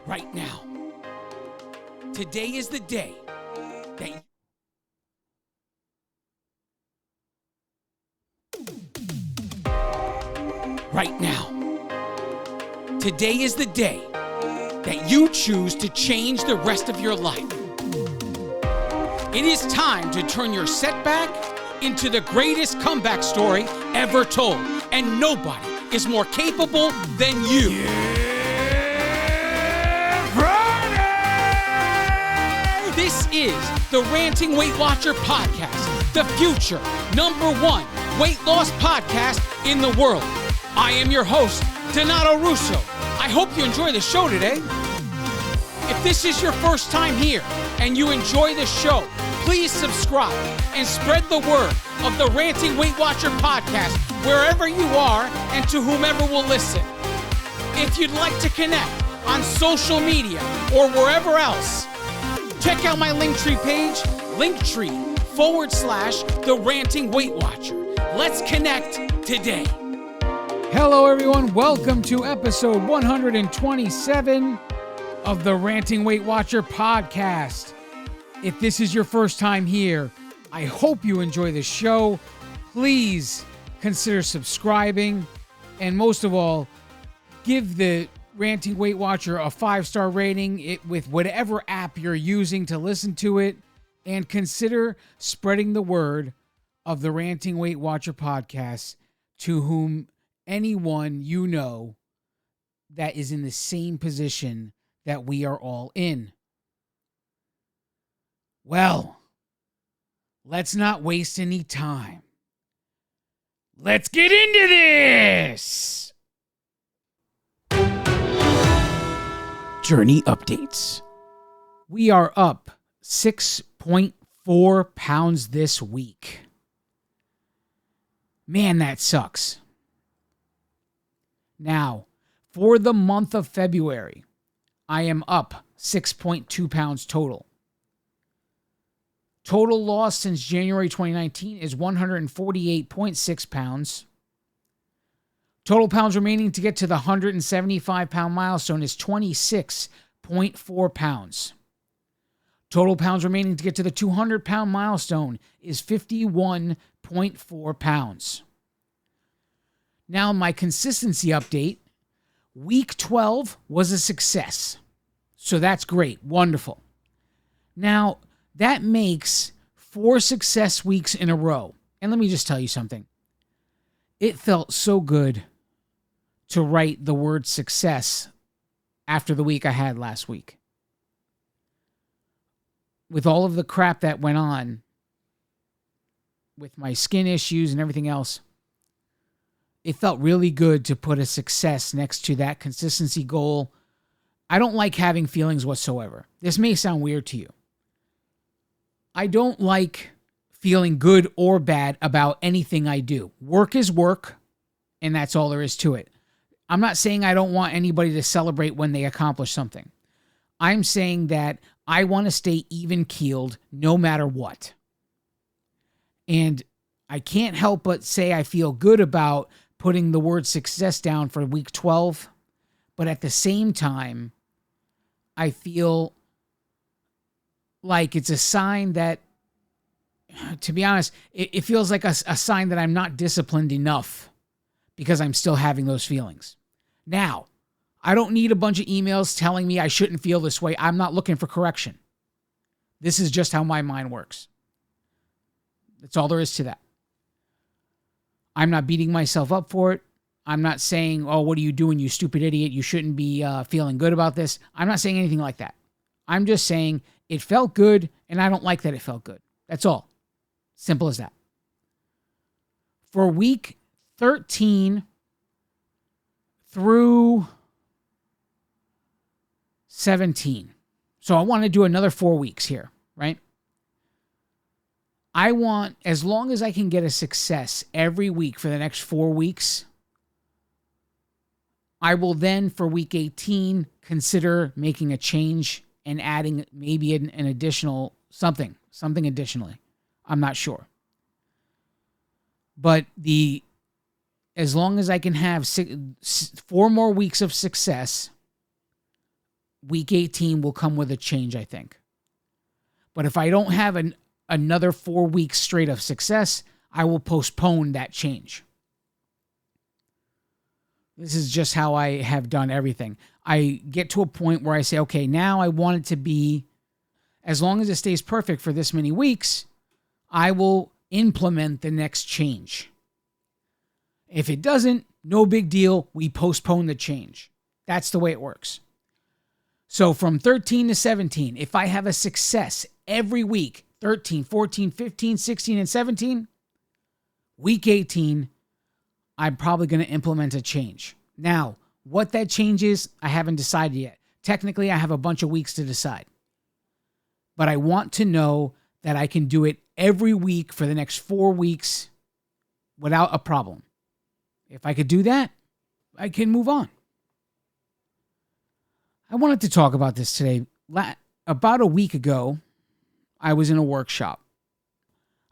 right now. Today is the day that right now. Today is the day that you choose to change the rest of your life. It is time to turn your setback into the greatest comeback story ever told, and nobody is more capable than you. This is the Ranting Weight Watcher podcast, the future #1 weight loss podcast in the world. I am your host, Donato Russo. I hope you enjoy the show today. If this is your first time here and you enjoy the show, please subscribe and spread the word of the Ranting Weight Watcher podcast wherever you are and to whomever will listen. If you'd like to connect on social media or wherever else, check out my Linktree page, Linktree/the Ranting Weight Watcher. Let's connect today. Hello, everyone. Welcome to episode 127 of the Ranting Weight Watcher podcast. If this is your first time here, I hope you enjoy the show. Please consider subscribing. And most of all, give the Ranting Weight Watcher a 5-star rating with whatever app you're using to listen to it. And consider spreading the word of the Ranting Weight Watcher podcast to whom anyone you know that is in the same position that we are all in. Well, let's not waste any time. Let's get into this! Journey updates. We are up 6.4 pounds this week. Man, that sucks. Now, for the month of February, I am up 6.2 pounds total. Total loss since January 2019 is 148.6 pounds. Total pounds remaining to get to the 175-pound milestone is 26.4 pounds. Total pounds remaining to get to the 200-pound milestone is 51.4 pounds. Now, my consistency update. Week 12 was a success. So that's great. Wonderful. Now, that makes 4 success weeks in a row. And let me just tell you something. It felt so good to write the word success after the week I had last week. With all of the crap that went on with my skin issues and everything else, it felt really good to put a success next to that consistency goal. I don't like having feelings whatsoever. This may sound weird to you. I don't like feeling good or bad about anything I do. Work is work, and that's all there is to it. I'm not saying I don't want anybody to celebrate when they accomplish something. I'm saying that I want to stay even-keeled no matter what. And I can't help but say I feel good about putting the word success down for week 12, but at the same time, I feel like it's a sign that, to be honest, it feels like a sign that I'm not disciplined enough because I'm still having those feelings. Now, I don't need a bunch of emails telling me I shouldn't feel this way. I'm not looking for correction. This is just how my mind works. That's all there is to that. I'm not beating myself up for it. I'm not saying, oh, what are you doing, you stupid idiot? You shouldn't be feeling good about this. I'm not saying anything like that. I'm just saying it felt good, and I don't like that it felt good. That's all. Simple as that. For week 13 through 17. So I want to do another 4 weeks here, right? I want, as long as I can get a success every week for the next 4 weeks, I will then, for week 18, consider making a change and adding maybe an additional something additionally. I'm not sure. But as long as I can have 4 more weeks of success week 18 will come with a change, I think. But if I don't have another 4 weeks straight of success, I will postpone that change. This is just how I have done everything. I get to a point where I say, okay, now I want it to be, as long as it stays perfect for this many weeks, I will implement the next change. If it doesn't, no big deal. We postpone the change. That's the way it works. So from 13 to 17, if I have a success every week, 13, 14, 15, 16, and 17, week 18, I'm probably going to implement a change. Now, what that change is, I haven't decided yet. Technically, I have a bunch of weeks to decide. But I want to know that I can do it every week for the next 4 weeks without a problem. If I could do that, I can move on. I wanted to talk about this today. About a week ago, I was in a workshop.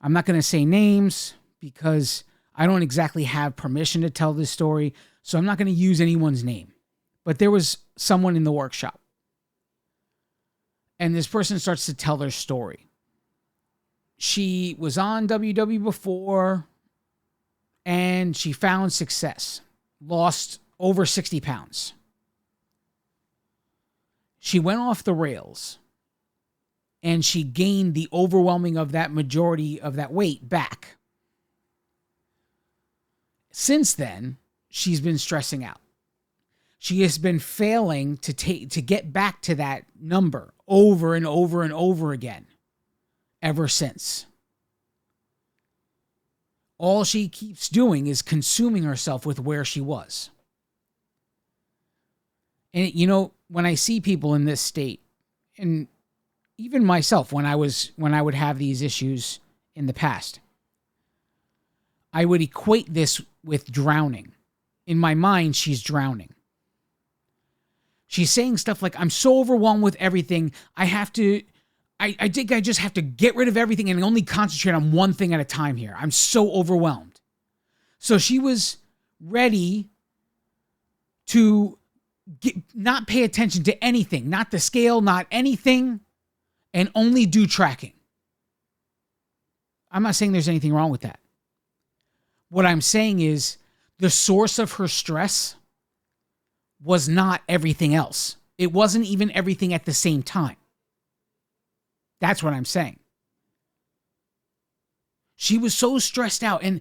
I'm not going to say names because I don't exactly have permission to tell this story, so I'm not going to use anyone's name. But there was someone in the workshop. And this person starts to tell their story. She was on WW before, and she found success. Lost over 60 pounds. She went off the rails, and she gained the overwhelming of that majority of that weight back. Since then, she's been stressing out. She has been failing to get back to that number over and over and over again ever since. All she keeps doing is consuming herself with where she was. And when I see people in this state, and even myself when I would have these issues in the past, I would equate this with drowning. In my mind, she's drowning. She's saying stuff like, I'm so overwhelmed with everything. I think I just have to get rid of everything and only concentrate on one thing at a time here. I'm so overwhelmed. So she was ready to not pay attention to anything, not the scale, not anything, and only do tracking. I'm not saying there's anything wrong with that. What I'm saying is the source of her stress was not everything else. It wasn't even everything at the same time. That's what I'm saying. She was so stressed out, and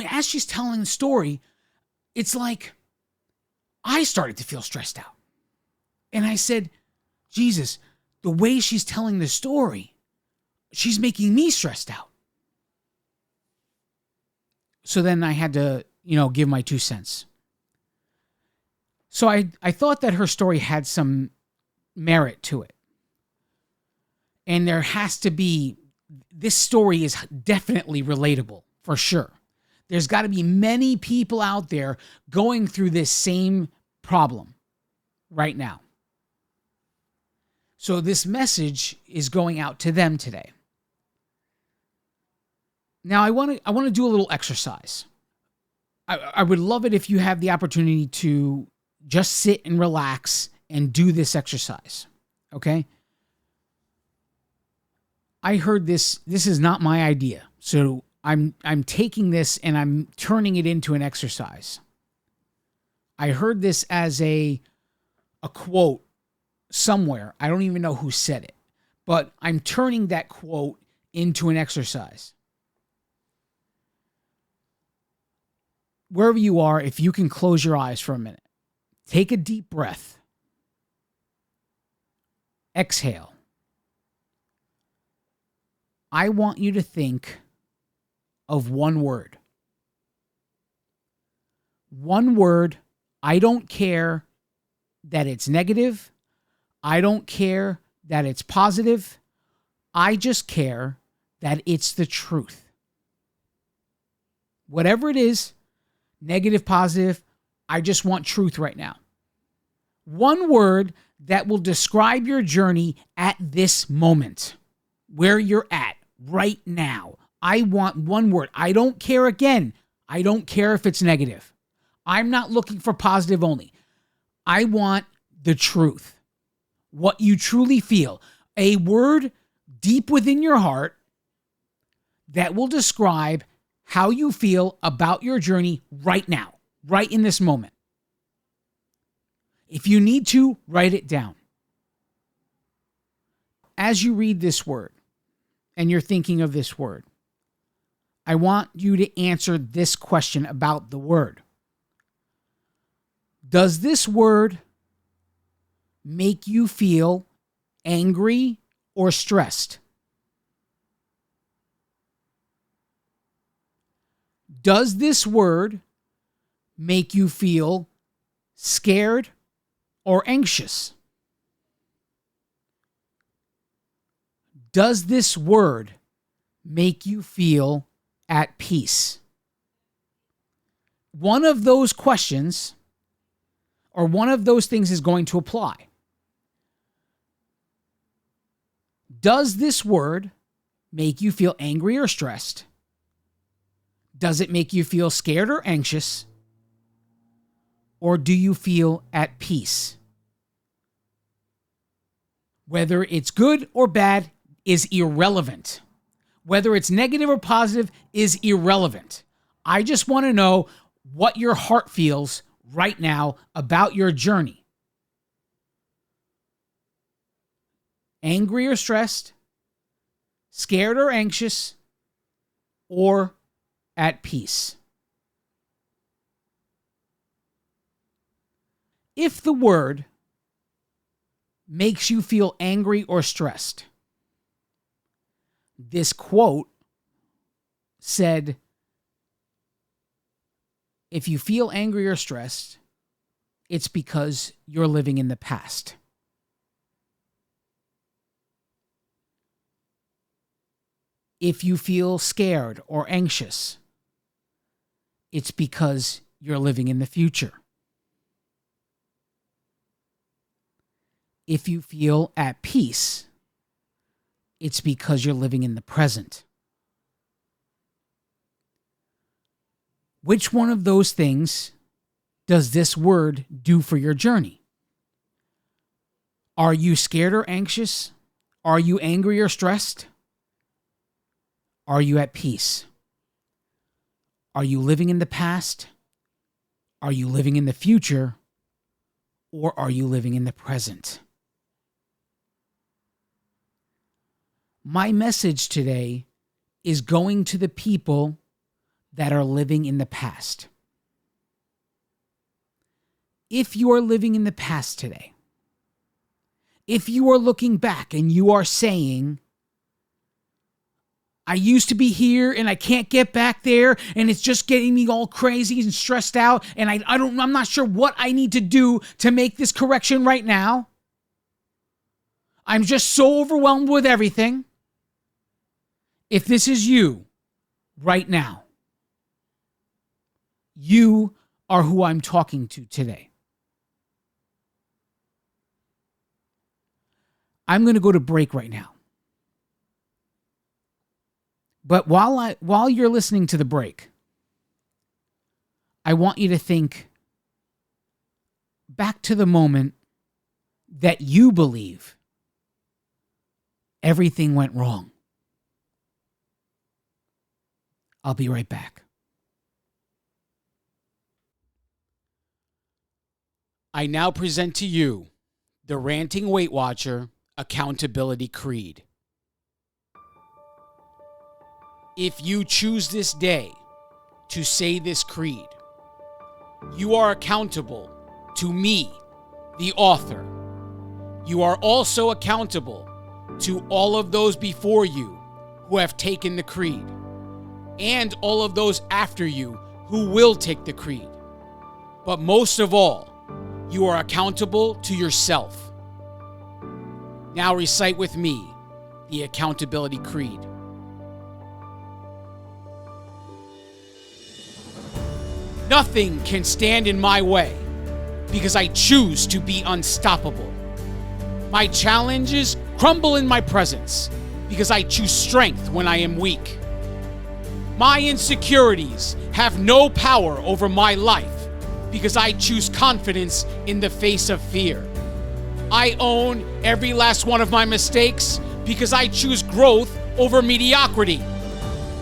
as she's telling the story, it's like I started to feel stressed out. And I said, Jesus, the way she's telling the story, she's making me stressed out. So then I had to, give my 2 cents. So I thought that her story had some merit to it. And there has to be, this story is definitely relatable, for sure. There's got to be many people out there going through this same problem right now. So this message is going out to them today. Now I want to do a little exercise. I would love it if you have the opportunity to just sit and relax and do this exercise. Okay? I heard this. This is not my idea. So I'm taking this and I'm turning it into an exercise. I heard this as a quote somewhere. I don't even know who said it, but I'm turning that quote into an exercise. Wherever you are, if you can close your eyes for a minute, take a deep breath. Exhale. I want you to think of one word. One word. I don't care that it's negative. I don't care that it's positive. I just care that it's the truth. Whatever it is, negative, positive, I just want truth right now. One word that will describe your journey at this moment, where you're at right now. I want one word. I don't care again. I don't care if it's negative. I'm not looking for positive only. I want the truth. what you truly feel. A word deep within your heart that will describe how you feel about your journey right now, right in this moment. If you need to, write it down. As you read this word and you're thinking of this word, I want you to answer this question about the word. Does this word make you feel angry or stressed? Does this word make you feel scared or anxious? Does this word make you feel at peace? One of those questions or one of those things is going to apply. Does this word make you feel angry or stressed? Does it make you feel scared or anxious? Or do you feel at peace? Whether it's good or bad is irrelevant. Whether it's negative or positive is irrelevant. I just want to know what your heart feels right now about your journey. Angry or stressed, scared or anxious, or at peace. If the word makes you feel angry or stressed, this quote said, if you feel angry or stressed, it's because you're living in the past. If you feel scared or anxious, it's because you're living in the future. If you feel at peace, it's because you're living in the present. Which one of those things does this word do for your journey? Are you scared or anxious? Are you angry or stressed? Are you at peace? Are you living in the past? Are you living in the future? Or are you living in the present? My message today is going to the people that are living in the past. If you are living in the past today, if you are looking back and you are saying, I used to be here and I can't get back there and it's just getting me all crazy and stressed out and I'm not sure what I need to do to make this correction right now. I'm just so overwhelmed with everything. If this is you right now, you are who I'm talking to today. I'm going to go to break right now. But while you're listening to the break, I want you to think back to the moment that you believe everything went wrong. I'll be right back. I now present to you the Ranting Weight Watcher Accountability Creed. If you choose this day to say this creed, you are accountable to me, the author. You are also accountable to all of those before you who have taken the creed, and all of those after you who will take the creed. But most of all, you are accountable to yourself. Now recite with me the Accountability Creed. Nothing can stand in my way because I choose to be unstoppable. My challenges crumble in my presence because I choose strength when I am weak. My insecurities have no power over my life because I choose confidence in the face of fear. I own every last one of my mistakes because I choose growth over mediocrity.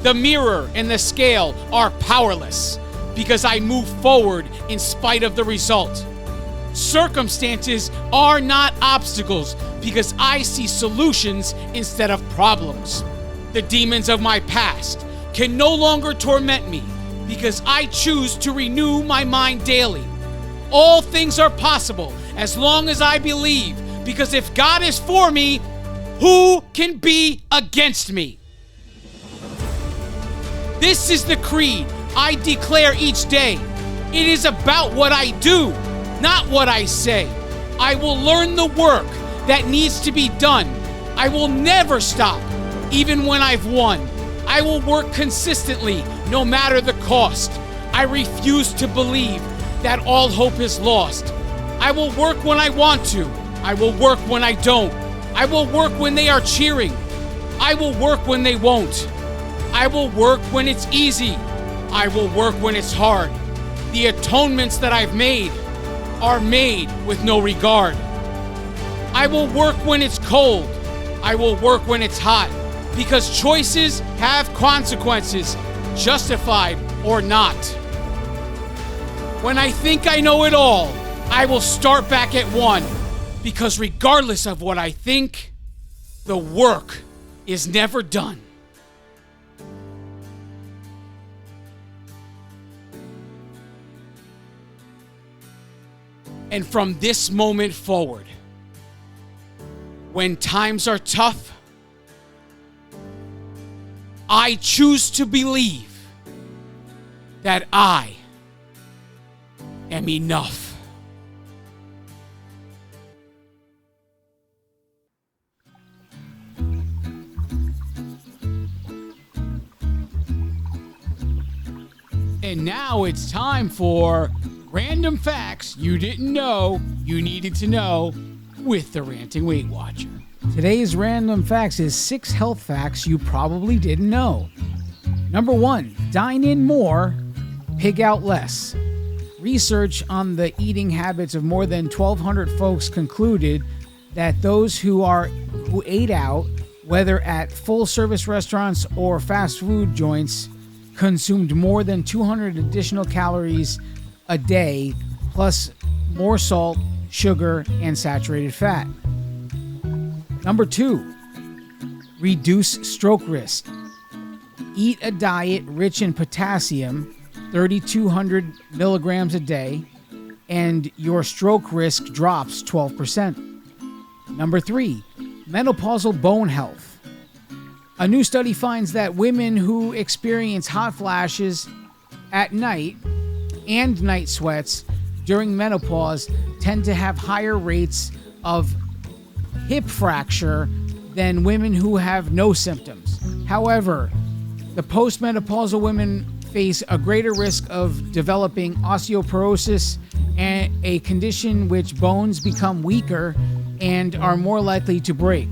The mirror and the scale are powerless because I move forward in spite of the result. Circumstances are not obstacles because I see solutions instead of problems. The demons of my past can no longer torment me because I choose to renew my mind daily. All things are possible as long as I believe, because if God is for me, who can be against me? This is the creed I declare each day. It is about what I do, not what I say. I will learn the work that needs to be done. I will never stop, even when I've won. I will work consistently, no matter the cost. I refuse to believe that all hope is lost. I will work when I want to. I will work when I don't. I will work when they are cheering. I will work when they won't. I will work when it's easy. I will work when it's hard. The atonements that I've made are made with no regard. I will work when it's cold. I will work when it's hot, because choices have consequences, justified or not. When I think I know it all, I will start back at one, because regardless of what I think, the work is never done. And from this moment forward, when times are tough, I choose to believe that I am enough. And now it's time for Random Facts You Didn't Know You Needed to Know with the Ranting Weight Watcher. Today's Random Facts is 6 health facts you probably didn't know. Number 1, dine in more, pig out less. Research on the eating habits of more than 1,200 folks concluded that those who ate out, whether at full-service restaurants or fast food joints, consumed more than 200 additional calories a day, plus more salt, sugar, and saturated fat. Number 2, reduce stroke risk. Eat a diet rich in potassium, 3,200 milligrams a day, and your stroke risk drops 12%. Number 3, menopausal bone health. A new study finds that women who experience hot flashes at night and night sweats during menopause tend to have higher rates of hip fracture than women who have no symptoms. However, the postmenopausal women face a greater risk of developing osteoporosis, and a condition which bones become weaker and are more likely to break.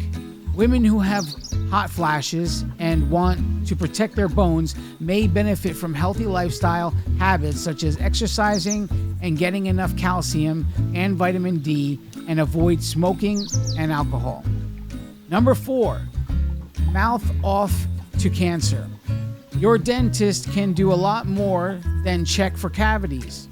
Women who have hot flashes and want to protect their bones may benefit from healthy lifestyle habits such as exercising and getting enough calcium and vitamin D, and avoid smoking and alcohol. Number 4, mouth off to cancer. Your dentist can do a lot more than check for cavities.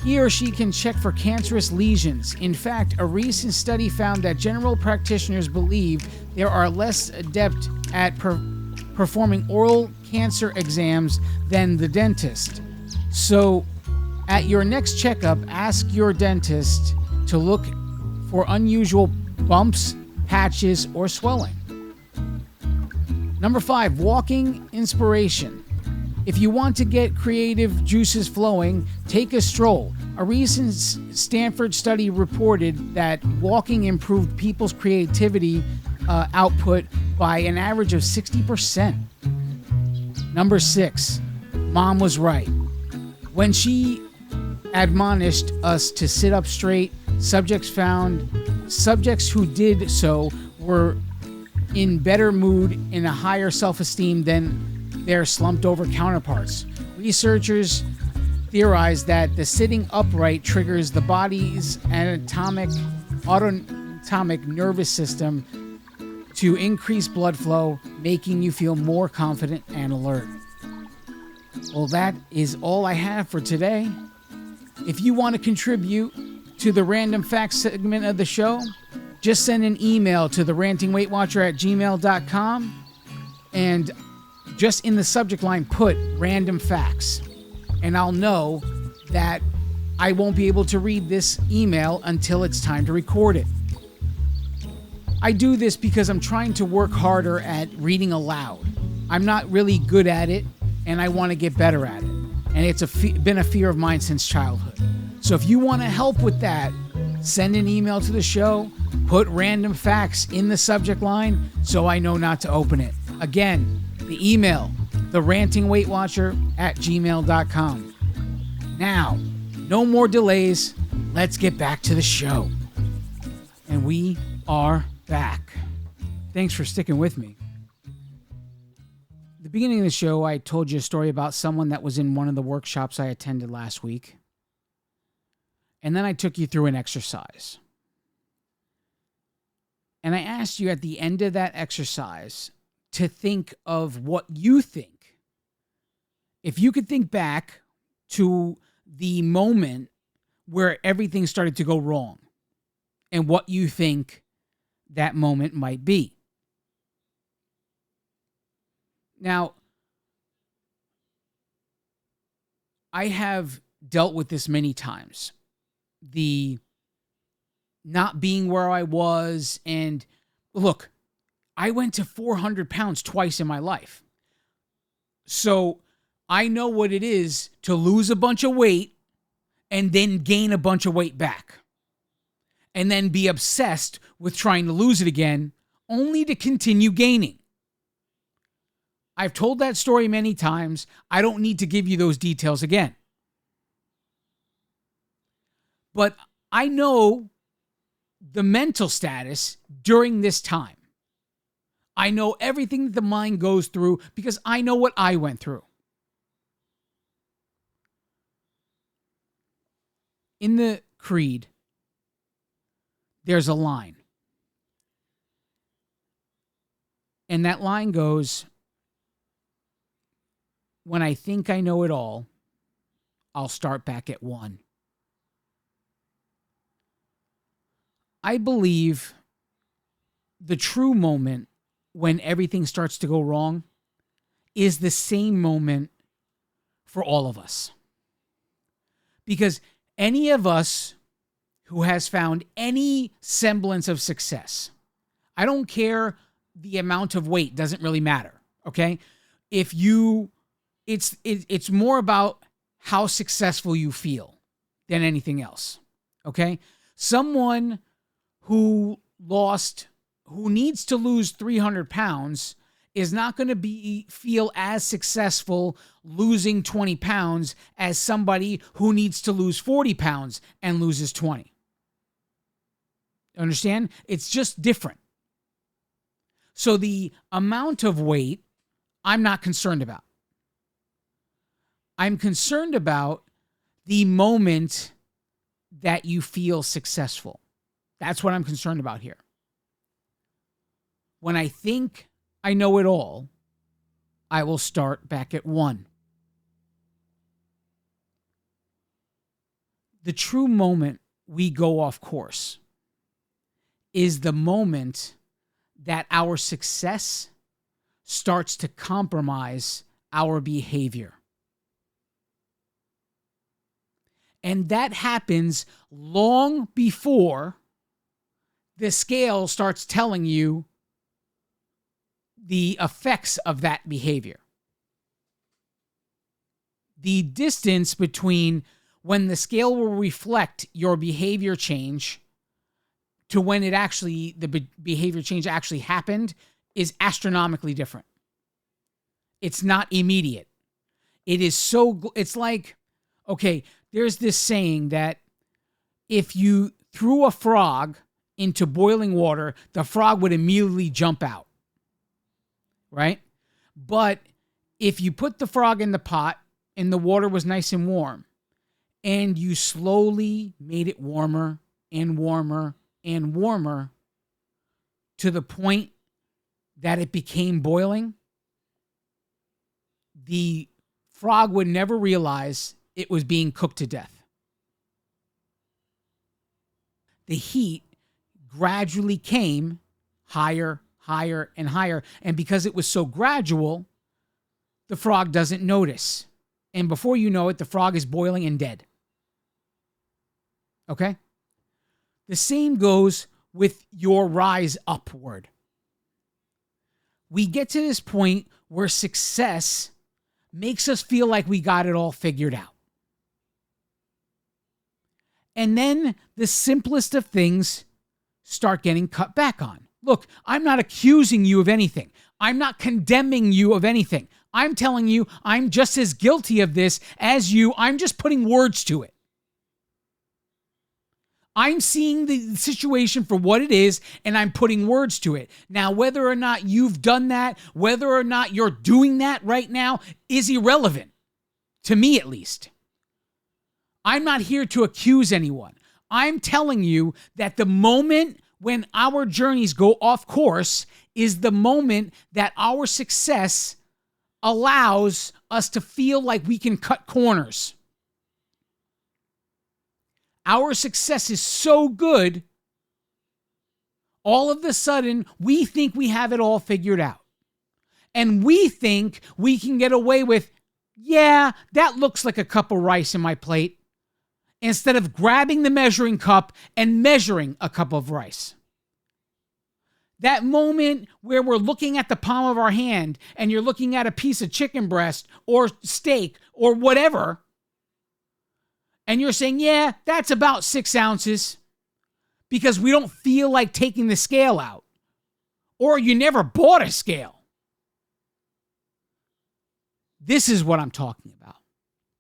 He or she can check for cancerous lesions. In fact, a recent study found that general practitioners believe they are less adept at performing oral cancer exams than the dentist. So, at your next checkup, ask your dentist to look for unusual bumps, patches, or swelling. Number 5, walking inspiration. If you want to get creative juices flowing, take a stroll. A recent Stanford study reported that walking improved people's creativity output by an average of 60%. Number 6, Mom was right. When she admonished us to sit up straight, subjects who did so were in better mood and a higher self-esteem than their slumped-over counterparts. Researchers theorize that the sitting upright triggers the body's anatomic autonomic nervous system to increase blood flow, making you feel more confident and alert. Well, that is all I have for today. If you want to contribute to the Random Facts segment of the show, just send an email to therantingweightwatcher@gmail.com and just in the subject line put Random Facts. And I'll know that I won't be able to read this email until it's time to record it. I do this because I'm trying to work harder at reading aloud. I'm not really good at it, and I want to get better at it. And it's been a fear of mine since childhood. So if you want to help with that, send an email to the show, put Random Facts in the subject line so I know not to open it. Again, the email, therantingweightwatcher@gmail.com. Now, no more delays. Let's get back to the show. And we are back. Thanks for sticking with me. At the beginning of the show, I told you a story about someone that was in one of the workshops I attended last week. And then I took you through an exercise. And I asked you at the end of that exercise to think of what you think. If you could think back to the moment where everything started to go wrong and what you think that moment might be. Now, I have dealt with this many times. The not being where I was. And look, I went to 400 pounds twice in my life. So I know what it is to lose a bunch of weight and then gain a bunch of weight back. And then be obsessed with trying to lose it again, only to continue gaining. I've told that story many times. I don't need to give you those details again. But I know the mental status during this time. I know everything that the mind goes through because I know what I went through. In the creed, there's a line. And that line goes, when I think I know it all, I'll start back at one. I believe the true moment when everything starts to go wrong is the same moment for all of us. Because any of us who has found any semblance of success, I don't care the amount of weight, doesn't really matter, okay? If you, it's more about how successful you feel than anything else, okay? Someone who needs to lose 300 pounds is not going to feel as successful losing 20 pounds as somebody who needs to lose 40 pounds and loses 20. Understand? It's just different. So the amount of weight, I'm not concerned about. I'm concerned about the moment that you feel successful. That's what I'm concerned about here. When I think I know it all, I will start back at one. The true moment we go off course is the moment that our success starts to compromise our behavior. And that happens long before the scale starts telling you the effects of that behavior. The distance between when the scale will reflect your behavior change to when the behavior change actually happened is astronomically different. It's not immediate. It's like, okay, there's this saying that if you threw a frog into boiling water, the frog would immediately jump out, right? But if you put the frog in the pot and the water was nice and warm, and you slowly made it warmer and warmer and warmer to the point that it became boiling, the frog would never realize it was being cooked to death. The heat gradually came higher, higher, and higher. And because it was so gradual, the frog doesn't notice. And before you know it, the frog is boiling and dead. Okay? The same goes with your rise upward. We get to this point where success makes us feel like we got it all figured out. And then the simplest of things start getting cut back on. Look, I'm not accusing you of anything. I'm not condemning you of anything. I'm telling you I'm just as guilty of this as you. I'm just putting words to it. I'm seeing the situation for what it is, and I'm putting words to it. Now, whether or not you've done that, whether or not you're doing that right now, is irrelevant, to me at least. I'm not here to accuse anyone. I'm telling you that the moment when our journeys go off course is the moment that our success allows us to feel like we can cut corners. Our success is so good, all of a sudden, we think we have it all figured out. And we think we can get away with, yeah, that looks like a cup of rice in my plate, instead of grabbing the measuring cup and measuring a cup of rice. That moment where we're looking at the palm of our hand and you're looking at a piece of chicken breast or steak or whatever, and you're saying, yeah, that's about 6 ounces, because we don't feel like taking the scale out. Or you never bought a scale. This is what I'm talking about.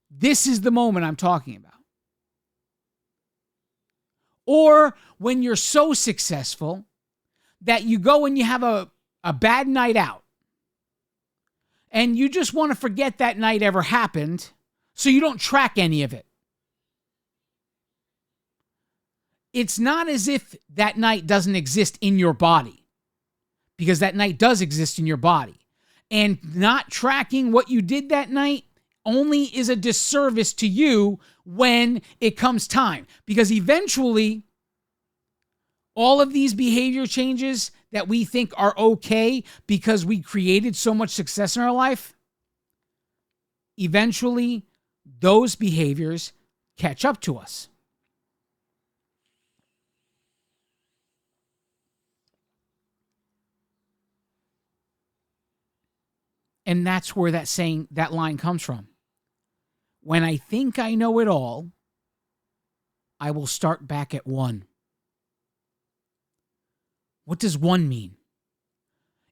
This is the moment I'm talking about. Or when you're so successful that you go and you have a bad night out, and you just want to forget that night ever happened, so you don't track any of it. It's not as if that night doesn't exist in your body, because that night does exist in your body. And not tracking what you did that night only is a disservice to you when it comes time. Because eventually, all of these behavior changes that we think are okay because we created so much success in our life, eventually those behaviors catch up to us. And that's where that line comes from. When I think I know it all, I will start back at 1. What does 1 mean?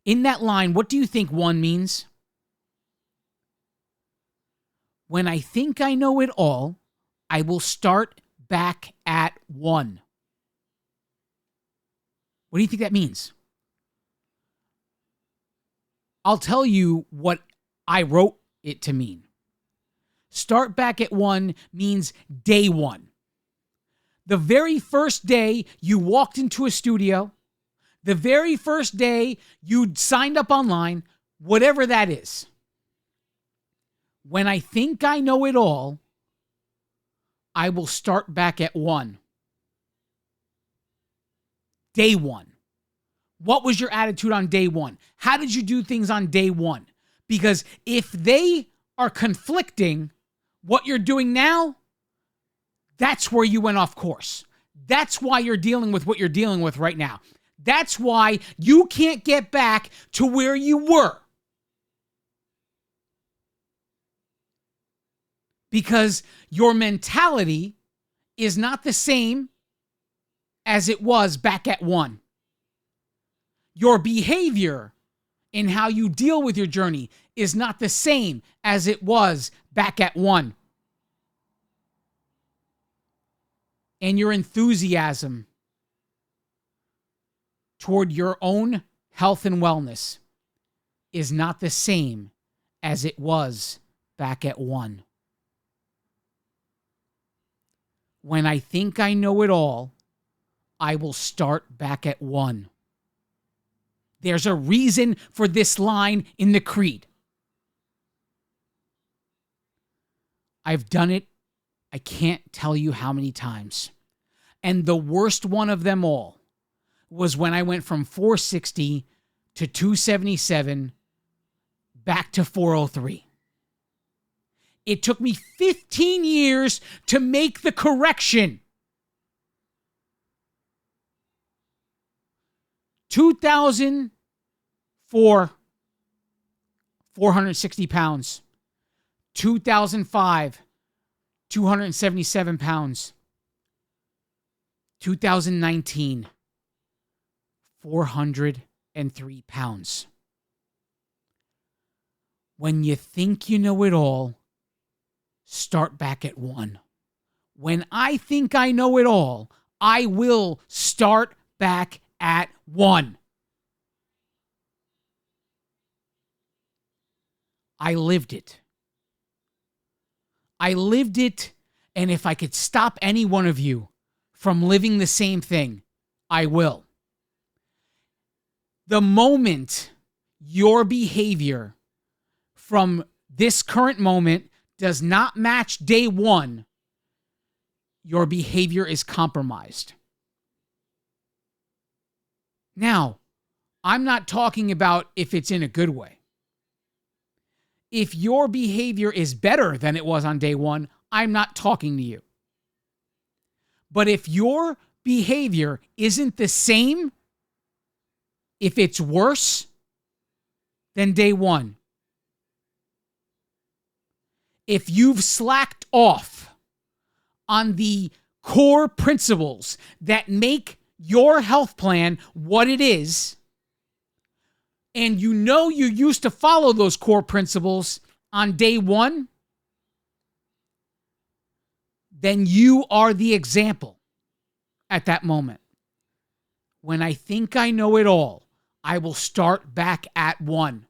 In that line, what do you think 1 means? When I think I know it all, I will start back at 1. What do you think that means? I'll tell you what I wrote it to mean. Start back at 1 means day 1. The very first day you walked into a studio, the very first day you signed up online, whatever that is. When I think I know it all, I will start back at 1. Day 1. What was your attitude on day 1? How did you do things on day 1? Because if they are conflicting what you're doing now, that's where you went off course. That's why you're dealing with what you're dealing with right now. That's why you can't get back to where you were. Because your mentality is not the same as it was back at 1. Your behavior in how you deal with your journey is not the same as it was back at 1. And your enthusiasm toward your own health and wellness is not the same as it was back at 1. When I think I know it all, I will start back at 1. There's a reason for this line in the creed. I've done it, I can't tell you how many times. And the worst one of them all was when I went from 460 to 277 back to 403. It took me 15 years to make the correction. 2004, 460 pounds. 2005, 277 pounds. 2019, 403 pounds. When you think you know it all, start back at 1. When I think I know it all, I will start back at 1. I lived it. I lived it, and if I could stop any one of you from living the same thing, I will. The moment your behavior from this current moment does not match day 1, your behavior is compromised. Now, I'm not talking about if it's in a good way. If your behavior is better than it was on day 1, I'm not talking to you. But if your behavior isn't the same, if it's worse than day 1, if you've slacked off on the core principles that make your health plan what it is, and you know you used to follow those core principles on day 1, then you are the example at that moment. When I think I know it all, I will start back at 1.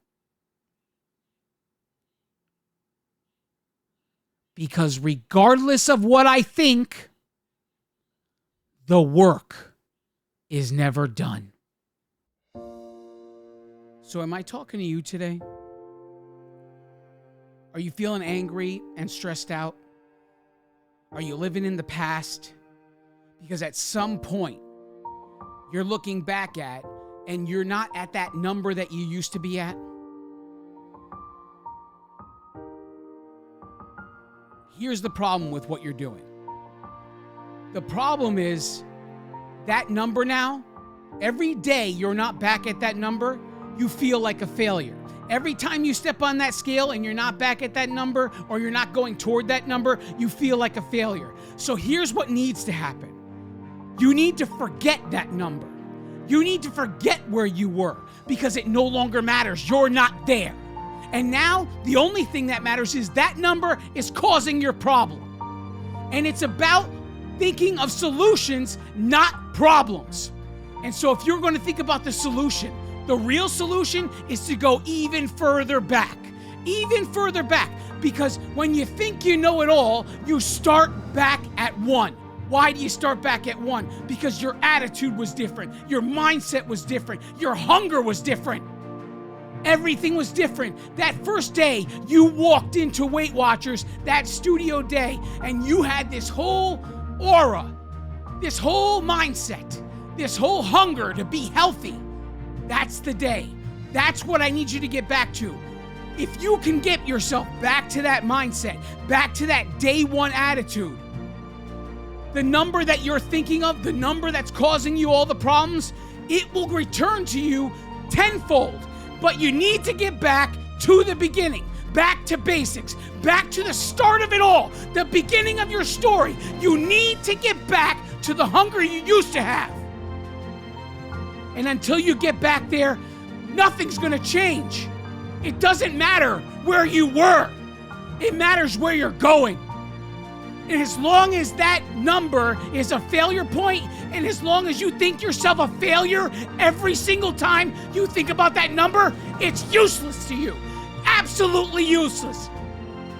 Because regardless of what I think, the work is never done. So am I talking to you today? Are you feeling angry and stressed out? Are you living in the past? Because at some point, you're looking back at and you're not at that number that you used to be at. Here's the problem with what you're doing. The problem is that number now, every day you're not back at that number, you feel like a failure. Every time you step on that scale and you're not back at that number or you're not going toward that number, you feel like a failure. So here's what needs to happen. You need to forget that number. You need to forget where you were because it no longer matters. You're not there. And now the only thing that matters is that number is causing your problem. And it's about thinking of solutions, not problems. And so if you're going to think about the solution, the real solution is to go even further back, because when you think you know it all, you start back at 1. Why do you start back at 1? Because your attitude was different, your mindset was different, your hunger was different. Everything was different. That first day you walked into Weight Watchers, that studio day, and you had this whole aura, this whole mindset, this whole hunger to be healthy. That's the day. That's what I need you to get back to. If you can get yourself back to that mindset, back to that day 1 attitude, the number that you're thinking of, the number that's causing you all the problems, it will return to you tenfold. But you need to get back to the beginning, back to basics, back to the start of it all, the beginning of your story. You need to get back to the hunger you used to have. And until you get back there, nothing's going to change. It doesn't matter where you were. It matters where you're going. And as long as that number is a failure point, and as long as you think yourself a failure every single time you think about that number, it's useless to you. Absolutely useless.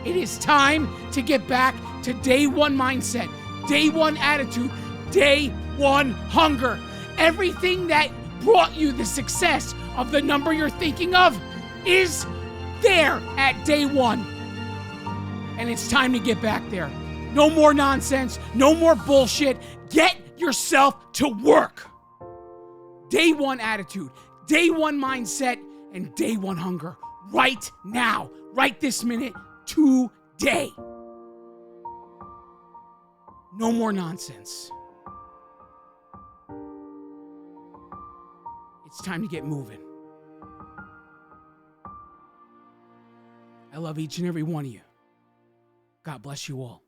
It is time to get back to day 1 mindset, day 1 attitude, day one hunger. Everything that brought you the success of the number you're thinking of is there at day one. And it's time to get back there. No more nonsense. No more bullshit. Get yourself to work. Day one attitude, day one mindset, and day one hunger. Right now. Right this minute. Today. No more nonsense. It's time to get moving. I love each and every one of you. God bless you all.